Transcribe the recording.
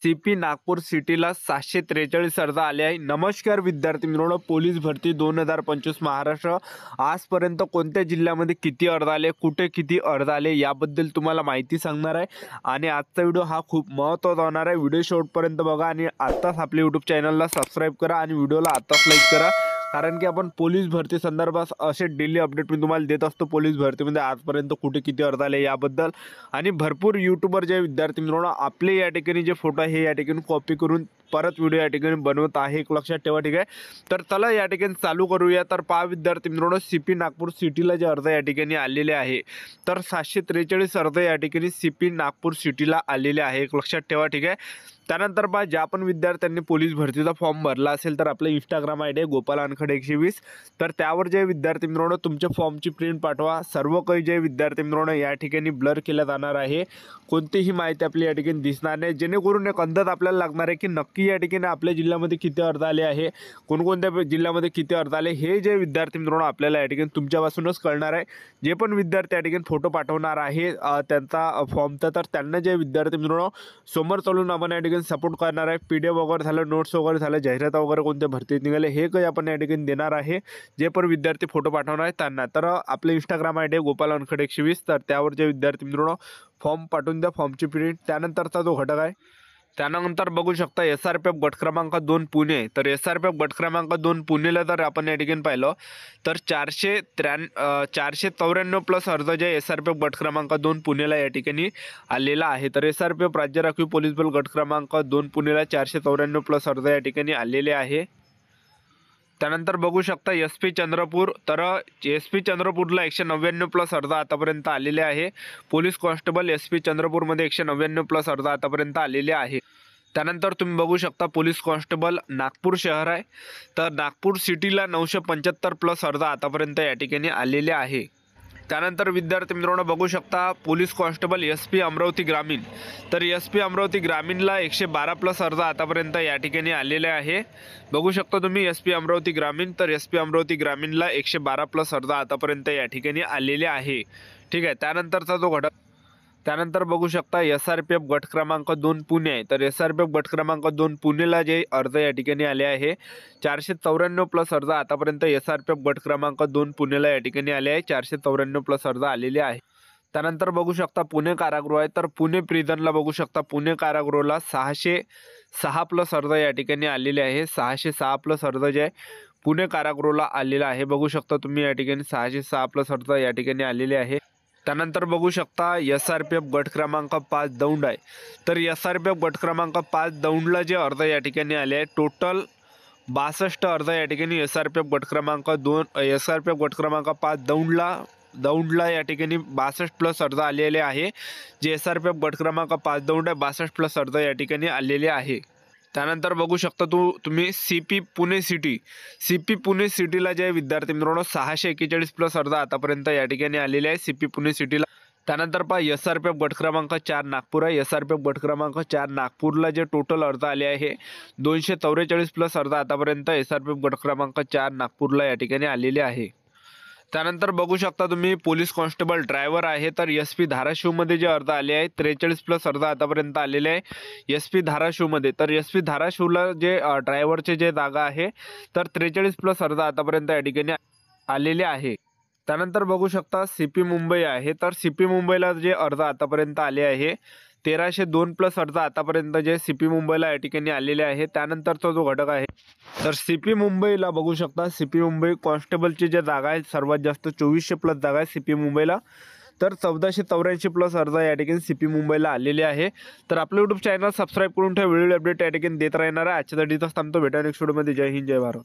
CP Nagpur सिटीला 743 अर्ज आले आहे। नमस्कार विद्यार्थी मित्रांनो, पोलीस भरती 2025 महाराष्ट्र आजपर्यंत कोणत्या जिल्ह्यामध्ये किती अर्ज आले, कुठे किती अर्ज आले याबद्दल तुम्हाला माहिती सांगणार आहे। आणि आजचा व्हिडिओ हा खूप महत्त्वाचा होणार आहे। व्हिडिओ शेवटपर्यंत बघा आणि आत्ताच आपल्या YouTube चॅनलला सबस्क्राइब करा आणि व्हिडिओला आत्ताच लाईक करा, कारण की आपण पोलीस भरती संदर्भात असे डेली अपडेट मी तुम्हाला देत असतो। पोलीस भरतीमध्ये आजपर्यंत कुठे किती अर्ज आले याबद्दल आणि भरपूर यूट्यूबर जे विद्यार्थी मित्रांनो आपले या ठिकाणी जे फोटो आहे या ठिकाणी कॉपी करून परत व्हिडिओ या ठिकाणी बनवत आहे, एक लक्षात ठेवा, ठीक आहे। तर चला या ठिकाणी चालू करूया। तर पहा विद्यार्थी मित्रांनो, सीपी नागपूर सिटीला जे अर्ज या ठिकाणी आलेले आहे तर 743 अर्ज या ठिकाणी सीपी नागपूर सिटीला आलेले आहे, एक लक्षात ठेवा, ठीक आहे। त्यानंतर पहा, ज्या पण विद्यार्थ्यांनी पोलीस भरतीचा फॉर्म भरला असेल तर आपलं इंस्टाग्राम आयडी आहे गोपाल अनखडे 120, तर त्यावर जे विद्यार्थी मित्रांनो तुमच्या फॉर्मची प्रिंट पाठवा। सर्व काही जे विद्यार्थी मित्रांनो या ठिकाणी ब्लर केलं जाणार आहे, कोणतीही माहिती आपली या ठिकाणी दिसणार नाही, जेणेकरून एक अंदाज आपल्याला लागणार आहे की नक्की या ठिकाणी आपल्या जिल्ह्यामध्ये किती अर्ज आले आहे, कोणकोणत्या जिल्ह्यामध्ये किती अर्ज आले, हे जे विद्यार्थी मित्रांनो आपल्याला या ठिकाणी तुमच्यापासूनच कळणार आहे। जे पण विद्यार्थी या ठिकाणी फोटो पाठवणार आहे त्यांचा फॉर्मचा, तर त्यांना जे विद्यार्थी मित्रांनो समोर चालून आपण या ठिकाणी सपोर्ट करणार आहे। PDF वगैरे झालं, नोट्स वगैरे झालं, जाहिरात वगैरे कोणत्या भरतीत निघाले हे काही आपण या ठिकाणी देणार आहे जे पण विद्यार्थी फोटो पाठवणार आहेत त्यांना। तर आपले इंस्टाग्राम आयडी गोपाल अनखडे 120, तर त्यावर जे विद्यार्थी मित्रांनो फॉर्म पाठवून द्या, फॉर्मची प्रिंट। त्यानंतरचा जो घटक आहे त्यानंतर बघू शकता SRPF गट क्रमांक 2 पुणे, तर SRPF गट क्रमांक 2 पुणेला जर आपण या ठिकाणी पाहिलं तर 494 प्लस अर्ज जे SRPF गट क्रमांक 2 पुणेला या ठिकाणी आलेला आहे। तर SRPF राज्य राखीव पोलीस बल गट क्रमांक 2 पुणेला 494 प्लस अर्ज या ठिकाणी आलेले आहे। त्यानंतर बघू शकता SP चंद्रपूर, तर SP चंद्रपूरला 199 प्लस अर्ज आतापर्यंत आलेले आहे। पोलीस कॉन्स्टेबल SP चंद्रपूरमध्ये 199 प्लस अर्ज आतापर्यंत आलेले आहे। त्यानंतर तुम्ही बघू शकता पोलीस कॉन्स्टेबल नागपूर शहर आहे, तर नागपूर सिटीला 975 प्लस अर्ज आतापर्यंत या ठिकाणी आलेले आहे। त्यानंतर विद्यार्थी मित्रांनो बघू शकता पोलीस कॉन्स्टेबल SP अमरावती ग्रामीण, तर SP अमरावती ग्रामीणला 112 प्लस अर्ज आतापर्यंत या ठिकाणी आलेले आहे। बघू शकता तुम्ही SP अमरावती ग्रामीण, तर SP अमरावती ग्रामीणला 112 प्लस अर्ज आतापर्यंत या ठिकाणी आलेले आहे, ठीक आहे। त्यानंतरचा जो घटक त्यानंतर बघू शकता SRPF गट क्रमांक 2 पुणे आहे, तर SRPF गट क्रमांक 2 पुणेला जे अर्ज या ठिकाणी आले आहे 494 प्लस अर्ज आतापर्यंत SRPF गट क्रमांक 2 पुणेला या ठिकाणी आले आहे, 494 प्लस अर्ज आलेले आहे। त्यानंतर बघू शकता पुणे कारागृह आहे, तर पुणे प्रिझनला बघू शकता पुणे कारागृहाला 606 प्लस अर्ज या ठिकाणी आलेले आहे। 606 प्लस अर्ज जे आहे पुणे कारागृहाला आलेला आहे, बघू शकता तुम्ही या ठिकाणी 606 प्लस अर्ज या ठिकाणी आलेले आहे। त्यानंतर बघू शकता SRPF गट क्रमांक 5 दौंड आहे, तर SRPF गट क्रमांक 5 दौंडला जे अर्ज या ठिकाणी आले आहे टोटल 62 अर्ज या ठिकाणी SRPF गट क्रमांक 5 दौंडला या ठिकाणी 62 प्लस अर्ज आलेले आहे। जे SRPF गट क्रमांक 5 दौंड आहे 62 प्लस अर्ज या ठिकाणी आलेले आहे। त्यानंतर बघू शकता तुम्ही CP पुणे सिटीला जे विद्यार्थी मित्रांनो 641 प्लस अर्ज आतापर्यंत या ठिकाणी आलेले आहे CP पुणे सिटीला। त्यानंतर पहा SRPF गट क्रमांक 4 नागपूर आहे, SRPF गट क्रमांक 4 नागपूरला जे टोटल अर्ज आले आहे 244 प्लस अर्ज आतापर्यंत SRPF गट क्रमांक 4 नागपूरला या ठिकाणी आलेले आहे। त्यानंतर बघू शकता तुम्ही पोलीस कॉन्स्टेबल ड्रायव्हर आहे, तर SP धाराशिवमध्ये जे अर्ज आले आहे 43 प्लस अर्ज आतापर्यंत आलेले आहे SP धाराशिवमध्ये, तर SP धाराशिवला जे ड्रायव्हरचे जे जागा आहे तर 43 प्लस अर्ज आतापर्यंत या ठिकाणी आलेले आहे। त्यानंतर बघू शकता CP मुंबई आहे, तर CP मुंबईला जे अर्ज आतापर्यंत आले आहे 1302 प्लस अर्ज आतापर्यंत जे CP मुंबईला या ठिकाणी आलेले आहे। त्यानंतरचा जो घटक आहे तर CP मुंबईला बघू शकता CP मुंबई कॉन्स्टेबलची जे जागा आहे सर्वात जास्त 2400 प्लस जागा आहे CP मुंबईला, तर 1484 प्लस अर्ज या ठिकाणी CP मुंबईला आलेले आहे। तर आपलं YouTube चॅनल सबस्क्राईब करून ठेवा, व्हिडिओ अपडेट या ठिकाणी देत राहणार आहे। आजच्या दिवसात थांबतो, भेटा नेक्स्ट व्हिडिओमध्ये। जय हिंद, जय भारत।